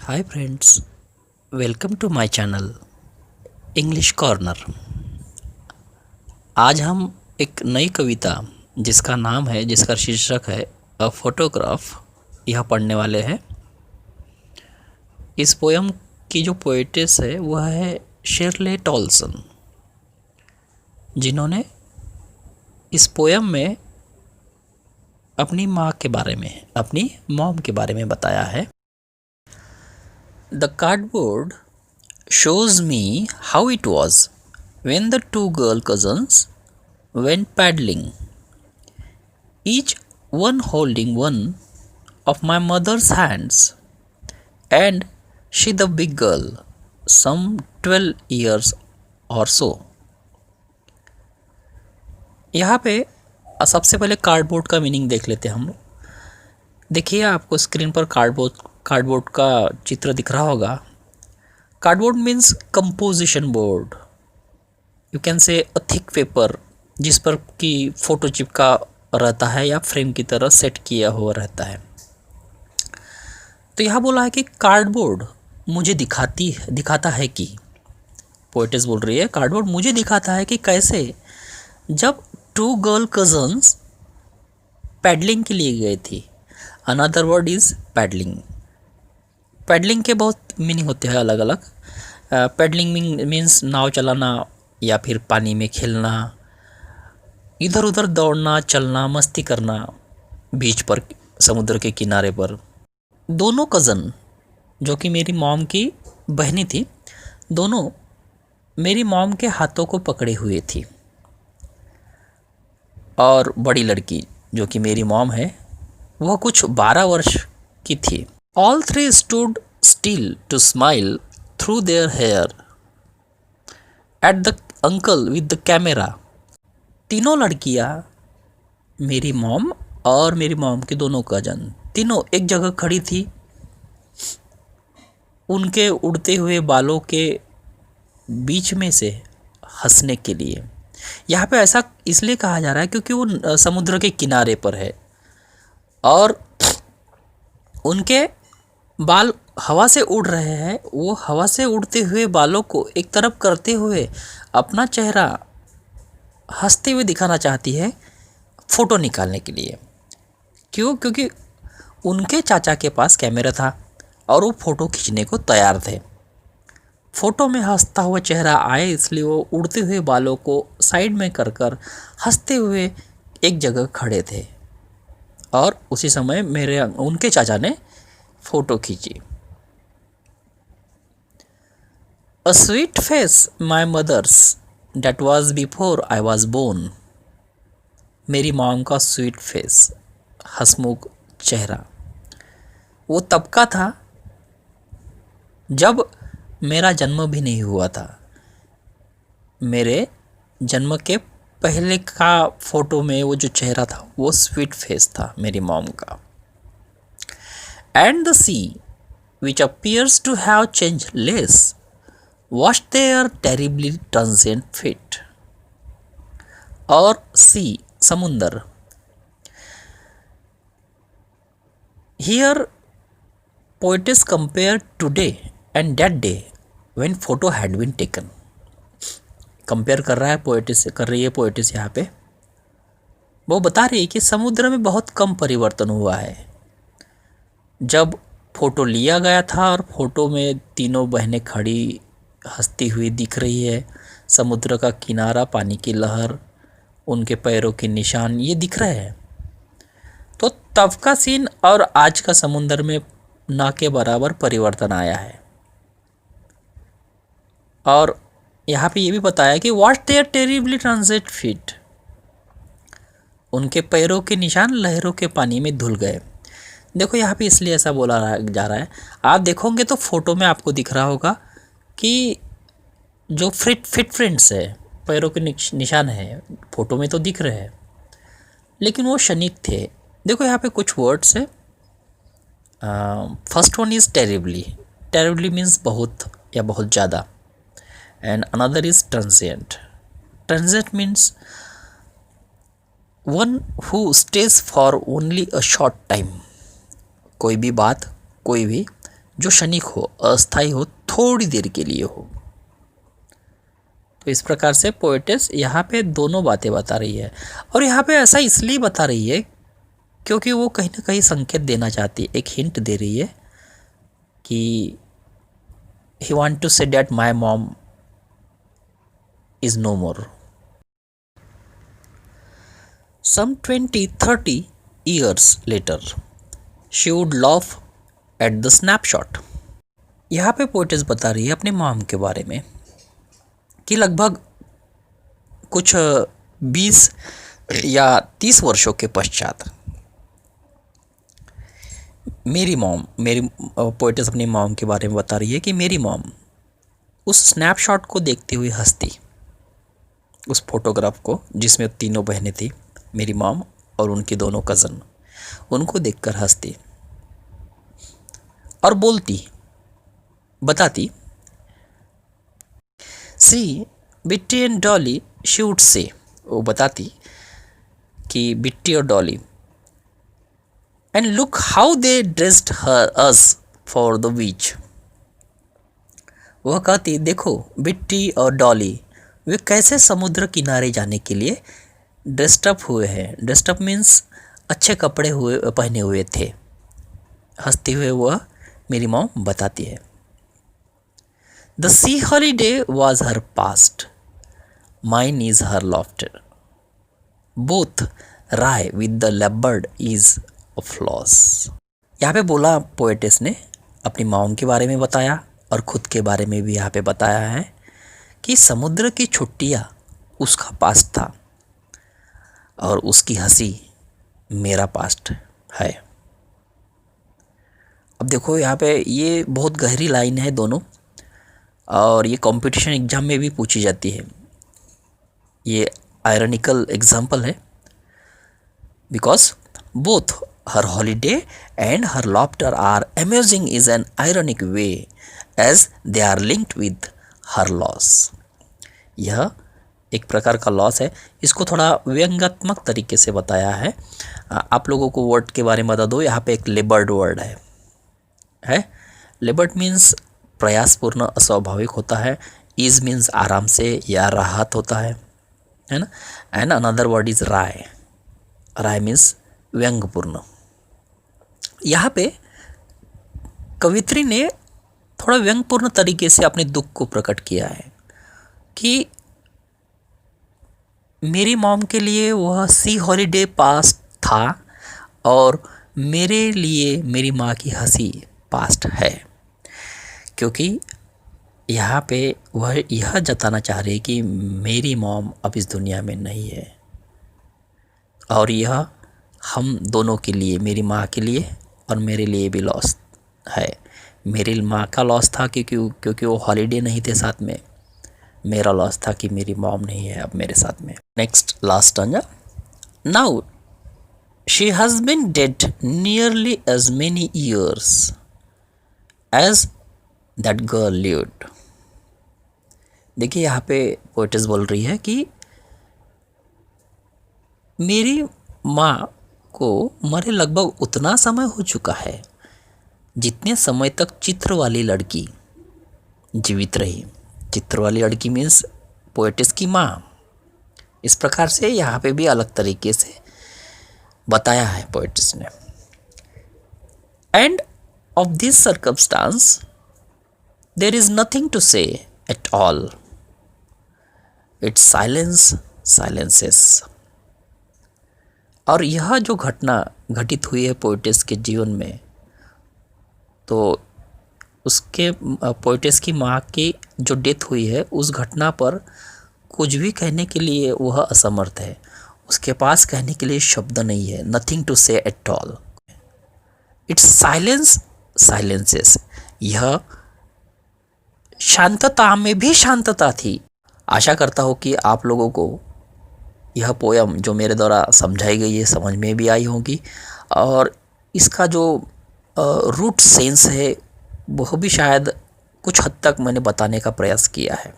Hi friends, welcome to my channel English corner. आज हम एक नई कविता जिसका शीर्षक है अ फोटोग्राफ यह पढ़ने वाले हैं। इस पोयम की जो पोएटेस है वह है शिरले टॉल्सन, जिन्होंने इस पोयम में अपनी माँ के बारे में, अपनी मॉम के बारे में बताया है। The cardboard shows me how it was when the two girl cousins went paddling, each one holding one of my mother's hands, and she the big girl, some 12 years or so. यहाँ पे सबसे पहले cardboard का meaning देख लेते हैं हम लोग। देखिए, आपको स्क्रीन पर कार्डबोर्ड का चित्र दिख रहा होगा। Cardboard means composition board, you can say a thick paper जिस पर की फ़ोटो चिपका रहता है या फ्रेम की तरह सेट किया हुआ रहता है। तो यहाँ बोला है कि कार्डबोर्ड मुझे दिखाता है कि, पोएटेस बोल रही है, कार्डबोर्ड मुझे दिखाता है कि कैसे जब टू गर्ल कजन्स पैडलिंग के लिए गए थी। Another word is paddling. Paddling के बहुत मीनिंग होते हैं अलग अलग। पैडलिंग मीन्स नाव चलाना या फिर पानी में खेलना, इधर उधर दौड़ना, चलना, मस्ती करना बीच पर, समुद्र के किनारे पर। दोनों कज़न जो कि मेरी मॉम की बहनी थी, दोनों मेरी मॉम के हाथों को पकड़े हुए थी, और बड़ी लड़की जो कि मेरी मॉम है वह कुछ 12 वर्ष की थी। All three stood still to smile through their hair at the uncle with the camera. तीनों लड़कियां, मेरी मॉम और मेरी मॉम के दोनों कजन, तीनों एक जगह खड़ी थी, उनके उड़ते हुए बालों के बीच में से हंसने के लिए। यहाँ पे ऐसा इसलिए कहा जा रहा है क्योंकि वो समुद्र के किनारे पर है और उनके बाल हवा से उड़ रहे हैं। वो हवा से उड़ते हुए बालों को एक तरफ करते हुए अपना चेहरा हंसते हुए दिखाना चाहती है फ़ोटो निकालने के लिए। क्यों? क्योंकि उनके चाचा के पास कैमरा था और वो फ़ोटो खींचने को तैयार थे। फ़ोटो में हंसता हुआ चेहरा आए, इसलिए वो उड़ते हुए बालों को साइड में कर हंसते हुए एक जगह खड़े थे, और उसी समय उनके चाचा ने फ़ोटो खींची। A sweet face my mother's that was before I was born. मेरी मॉम का स्वीट फेस, हंसमुख चेहरा, वो तब का था जब मेरा जन्म भी नहीं हुआ था। मेरे जन्म के पहले का फ़ोटो में वो जो चेहरा था वो स्वीट फेस था मेरी मॉम का। And the sea, which appears to have changed less, washed their terribly transient feet. और सी, समुंदर। Here, poetess compare today and that day when photo had been taken. Compare कर रही है पोएटिस यहाँ पे। वो बता रही है कि समुद्र में बहुत कम परिवर्तन हुआ है जब फ़ोटो लिया गया था, और फ़ोटो में तीनों बहनें खड़ी हंसती हुई दिख रही है। समुद्र का किनारा, पानी की लहर, उनके पैरों के निशान ये दिख रहे हैं। तो तब का सीन और आज का समुद्र में ना के बराबर परिवर्तन आया है। और यहाँ पे ये भी बताया कि what their terribly transit feet, उनके पैरों के निशान लहरों के पानी में धुल गए। देखो, यहाँ पे इसलिए ऐसा बोला जा रहा है, आप देखोगे तो फ़ोटो में आपको दिख रहा होगा कि जो फिट प्रिंट्स है, पैरों के निशान है, फ़ोटो में तो दिख रहे हैं, लेकिन वो क्षणिक थे। देखो, यहाँ पे कुछ वर्ड्स है। First one is terribly. Terribly means बहुत या बहुत ज़्यादा, and another is transient. Transient means one who stays for only a short time. कोई भी बात, कोई भी जो क्षणिक हो, अस्थायी हो, थोड़ी देर के लिए हो। तो इस प्रकार से पोएटेस यहाँ पे दोनों बातें बता रही है, और यहाँ पे ऐसा इसलिए बता रही है क्योंकि वो कहीं ना कहीं संकेत देना चाहती है, एक हिंट दे रही है कि he want to say that my mom is no more. Some 20-30 years later she would laugh at the snapshot। यहाँ पे पोएटेस बता रही है अपने मॉम के बारे में कि लगभग कुछ 20 या 30 वर्षों के पश्चात पोएटेस अपनी मॉम के बारे में बता रही है कि मेरी मॉम उस स्नैपशॉट को देखते हुए हंसती, उस फोटोग्राफ को जिसमें तीनों बहनें थी, मेरी मॉम और उनकी दोनों कज़न, उनको देखकर हंसती और बताती, see Bitti and Dolly, she would say, वो बताती कि बिट्टी और Dolly, and look how they dressed her us for the beach. वह कहती, देखो बिट्टी और डॉली वे कैसे समुद्र किनारे जाने के लिए ड्रेस्ड हुए हैं। ड्रेस्ड मीन्स अच्छे कपड़े पहने हुए थे। हंसते हुए वह मेरी मॉम बताती है, the sea holiday was her past, mine is her laughter, both rye with the leopard is of loss. यहाँ पे बोला पोएटेस ने, अपनी मॉम के बारे में बताया और खुद के बारे में भी यहाँ पे बताया है कि समुद्र की छुट्टियाँ उसका पास्ट था और उसकी हंसी मेरा पास्ट है। अब देखो यहाँ पे ये बहुत गहरी लाइन है दोनों, और ये कंपटीशन एग्जाम में भी पूछी जाती है। ये आयरनिकल एग्जाम्पल है, because both her holiday and her laughter are amazing is an ironic way as they are linked with her loss. यह एक प्रकार का लॉस है। इसको थोड़ा व्यंग्यात्मक तरीके से बताया है। आप लोगों को वर्ड के बारे में बता दो, यहाँ पे एक लेबर्ड वर्ड है। लेबर्ड मीन्स प्रयासपूर्ण, अस्वाभाविक होता है। इज मीन्स आराम से या राहत होता है ना। And another word is wry. Wry means व्यंग्यपूर्ण। यहाँ पे कवित्री ने थोड़ा व्यंग्यपूर्ण तरीके से अपने दुख को प्रकट किया है कि मेरी मॉम के लिए वह सी हॉलीडे पास्ट था और मेरे लिए मेरी माँ की हंसी पास्ट है, क्योंकि यहाँ पे वह यह जताना चाह रही है कि मेरी मॉम अब इस दुनिया में नहीं है, और यह हम दोनों के लिए, मेरी माँ के लिए और मेरे लिए भी लॉस है। मेरी माँ का लॉस था क्योंकि वो हॉलीडे नहीं थे साथ में। मेरा लॉस था कि मेरी मॉम नहीं है अब मेरे साथ में। Next last stanza. Now she has been dead nearly as many years as that girl lived. देखिए यहाँ पे पोएटेस बोल रही है कि मेरी माँ को मरे लगभग उतना समय हो चुका है जितने समय तक चित्र वाली लड़की जीवित रही। चित्र वाली लड़की मीन्स पोएटेस की माँ। इस प्रकार से यहाँ पे भी अलग तरीके से बताया है पोएटेस ने। And of this circumstance there is nothing to say at all, it's silence silences. और यह जो घटना घटित हुई है पोएटेस के जीवन में, तो उसके पोएटेस की माँ की जो डेथ हुई है उस घटना पर कुछ भी कहने के लिए वह असमर्थ है। उसके पास कहने के लिए शब्द नहीं है। Nothing to say at all, it's silence silences. यह शांतता में भी शांतता थी। आशा करता हूँ कि आप लोगों को यह पोयम जो मेरे द्वारा समझाई गई है समझ में भी आई होगी, और इसका जो रूट सेंस है वह भी शायद कुछ हद तक मैंने बताने का प्रयास किया है।